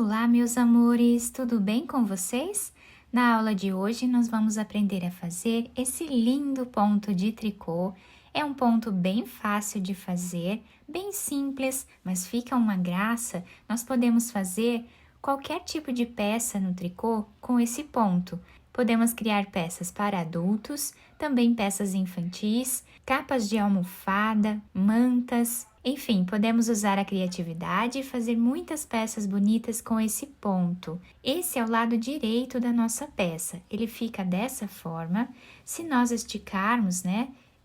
Olá, meus amores, tudo bem com vocês? Na aula de hoje, nós vamos aprender a fazer esse lindo ponto de tricô. É um ponto bem fácil de fazer, bem simples, mas fica uma graça. Nós podemos fazer qualquer tipo de peça no tricô com esse ponto. Podemos criar peças para adultos, também peças infantis, capas de almofada, mantas, enfim, podemos usar a criatividade e fazer muitas peças bonitas com esse ponto. Esse é o lado direito da nossa peça, ele fica dessa forma. Se nós esticarmos,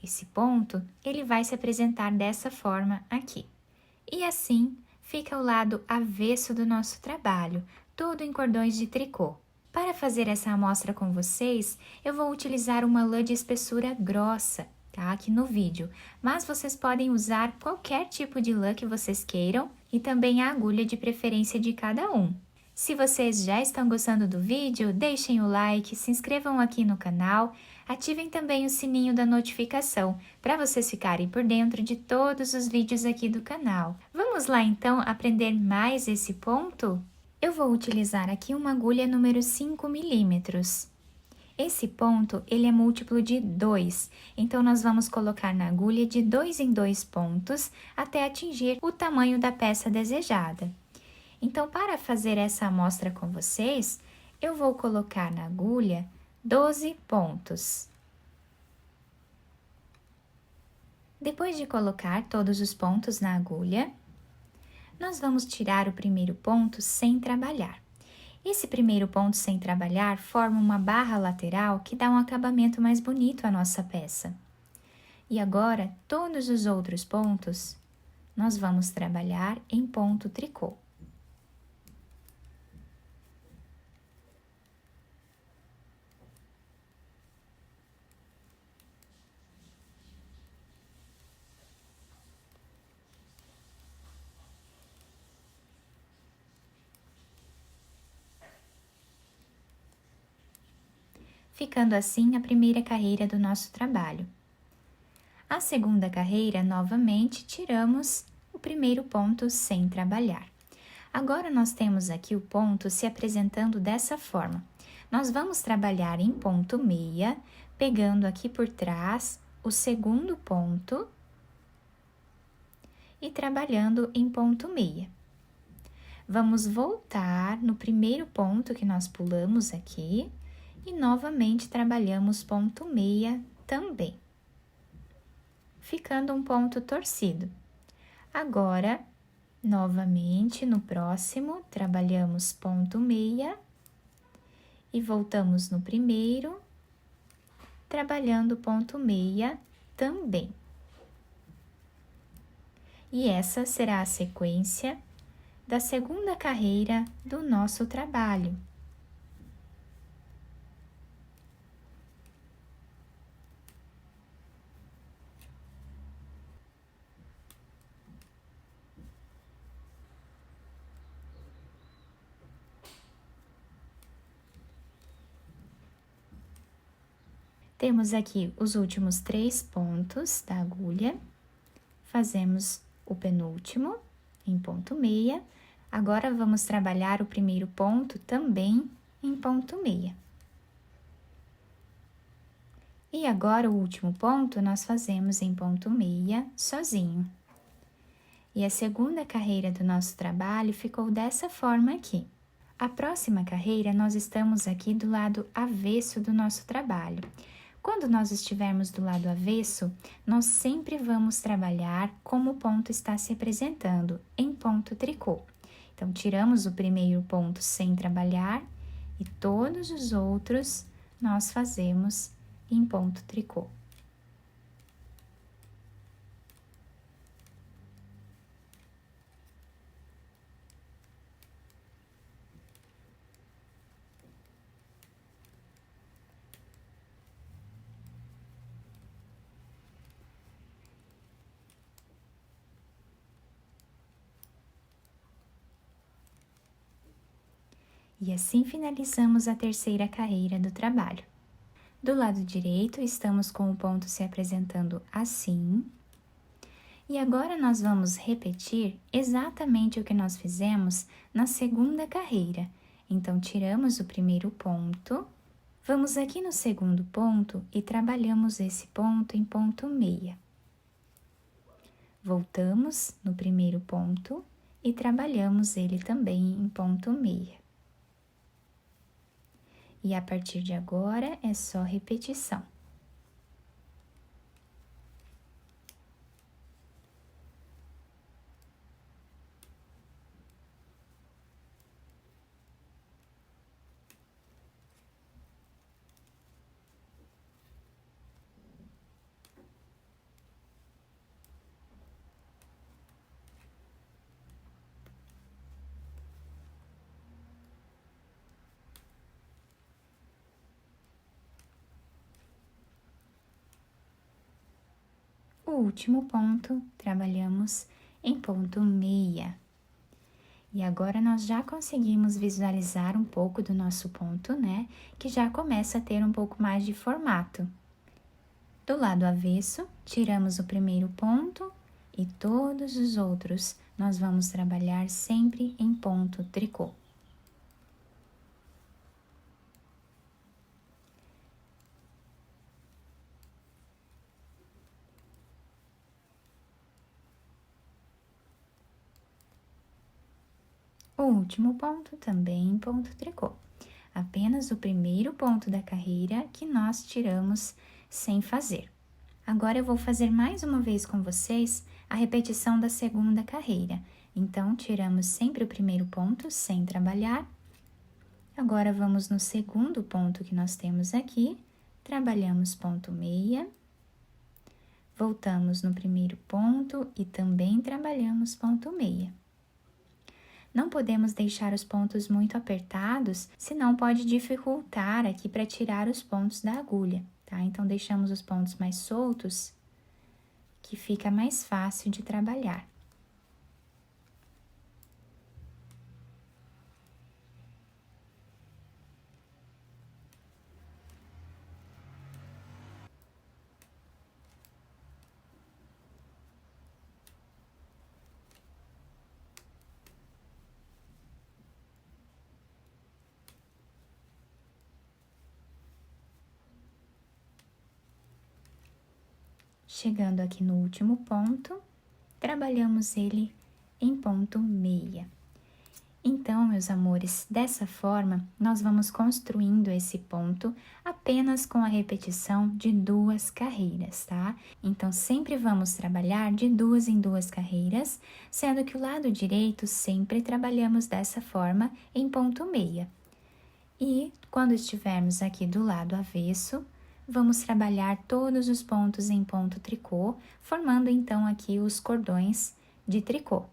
esse ponto, ele vai se apresentar dessa forma aqui. E assim fica o lado avesso do nosso trabalho, todo em cordões de tricô. Para fazer essa amostra com vocês, eu vou utilizar uma lã de espessura grossa, tá? Aqui no vídeo, mas vocês podem usar qualquer tipo de lã que vocês queiram e também a agulha de preferência de cada um. Se vocês já estão gostando do vídeo, deixem o like, se inscrevam aqui no canal, ativem também o sininho da notificação para vocês ficarem por dentro de todos os vídeos aqui do canal. Vamos lá então aprender mais esse ponto? Eu vou utilizar aqui uma agulha número 5 milímetros. Esse ponto, ele é múltiplo de 2, então nós vamos colocar na agulha de 2 em 2 pontos até atingir o tamanho da peça desejada. Então, para fazer essa amostra com vocês, eu vou colocar na agulha 12 pontos. Depois de colocar todos os pontos na agulha, nós vamos tirar o primeiro ponto sem trabalhar. Esse primeiro ponto sem trabalhar forma uma barra lateral que dá um acabamento mais bonito à nossa peça. E agora, todos os outros pontos, nós vamos trabalhar em ponto tricô. Ficando assim a primeira carreira do nosso trabalho. A segunda carreira, novamente, tiramos o primeiro ponto sem trabalhar. Agora, nós temos aqui o ponto se apresentando dessa forma. Nós vamos trabalhar em ponto meia, pegando aqui por trás o segundo ponto e trabalhando em ponto meia. Vamos voltar no primeiro ponto que nós pulamos aqui e novamente trabalhamos ponto meia também, ficando um ponto torcido. Agora, novamente no próximo, trabalhamos ponto meia e voltamos no primeiro, trabalhando ponto meia também. E essa será a sequência da segunda carreira do nosso trabalho. Temos aqui os últimos 3 pontos da agulha, fazemos o penúltimo em ponto meia. Agora, vamos trabalhar o primeiro ponto também em ponto meia. E agora, o último ponto, nós fazemos em ponto meia sozinho. E a segunda carreira do nosso trabalho ficou dessa forma aqui. A próxima carreira, nós estamos aqui do lado avesso do nosso trabalho. Quando nós estivermos do lado avesso, nós sempre vamos trabalhar como o ponto está se apresentando, em ponto tricô. Então, tiramos o primeiro ponto sem trabalhar e todos os outros nós fazemos em ponto tricô. E assim finalizamos a terceira carreira do trabalho. Do lado direito, estamos com o ponto se apresentando assim. E agora nós vamos repetir exatamente o que nós fizemos na segunda carreira. Então, tiramos o primeiro ponto, vamos aqui no segundo ponto e trabalhamos esse ponto em ponto meia. Voltamos no primeiro ponto e trabalhamos ele também em ponto meia. E a partir de agora é só repetição. O último ponto, trabalhamos em ponto meia. E agora nós já conseguimos visualizar um pouco do nosso ponto, né? Que já começa a ter um pouco mais de formato. Do lado avesso, tiramos o primeiro ponto e todos os outros nós vamos trabalhar sempre em ponto tricô. O último ponto também em ponto tricô. Apenas o primeiro ponto da carreira que nós tiramos sem fazer. Agora eu vou fazer mais uma vez com vocês a repetição da segunda carreira. Então, tiramos sempre o primeiro ponto sem trabalhar. Agora, vamos no segundo ponto que nós temos aqui, trabalhamos ponto meia. Voltamos no primeiro ponto e também trabalhamos ponto meia. Não podemos deixar os pontos muito apertados, senão pode dificultar aqui para tirar os pontos da agulha, tá? Então, deixamos os pontos mais soltos, que fica mais fácil de trabalhar. Chegando aqui no último ponto, trabalhamos ele em ponto meia. Então, meus amores, dessa forma, nós vamos construindo esse ponto apenas com a repetição de 2 carreiras, tá? Então, sempre vamos trabalhar de 2 em 2 carreiras, sendo que o lado direito sempre trabalhamos dessa forma em ponto meia. E, quando estivermos aqui do lado avesso, vamos trabalhar todos os pontos em ponto tricô, formando então aqui os cordões de tricô.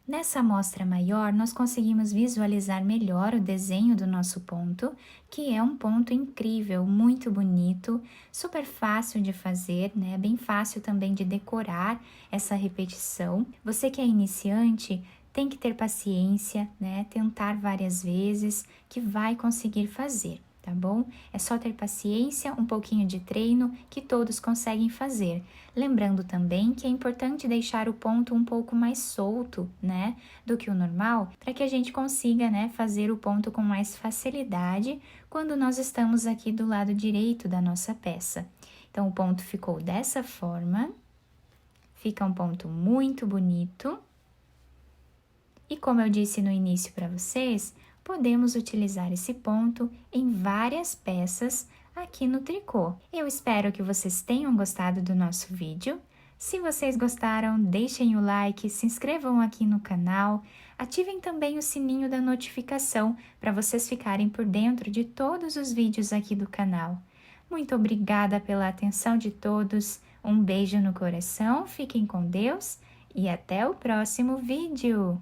Nessa amostra maior, nós conseguimos visualizar melhor o desenho do nosso ponto, que é um ponto incrível, muito bonito, super fácil de fazer, né? Bem fácil também de decorar essa repetição. Você que é iniciante, tem que ter paciência, né? Tentar várias vezes, que vai conseguir fazer. Tá bom? É só ter paciência, um pouquinho de treino que todos conseguem fazer. Lembrando também que é importante deixar o ponto um pouco mais solto, né, do que o normal, para que a gente consiga, né, fazer o ponto com mais facilidade quando nós estamos aqui do lado direito da nossa peça. Então, o ponto ficou dessa forma, fica um ponto muito bonito. E como eu disse no início para vocês, podemos utilizar esse ponto em várias peças aqui no tricô. Eu espero que vocês tenham gostado do nosso vídeo. Se vocês gostaram, deixem o like, se inscrevam aqui no canal, ativem também o sininho da notificação para vocês ficarem por dentro de todos os vídeos aqui do canal. Muito obrigada pela atenção de todos, um beijo no coração, fiquem com Deus e até o próximo vídeo!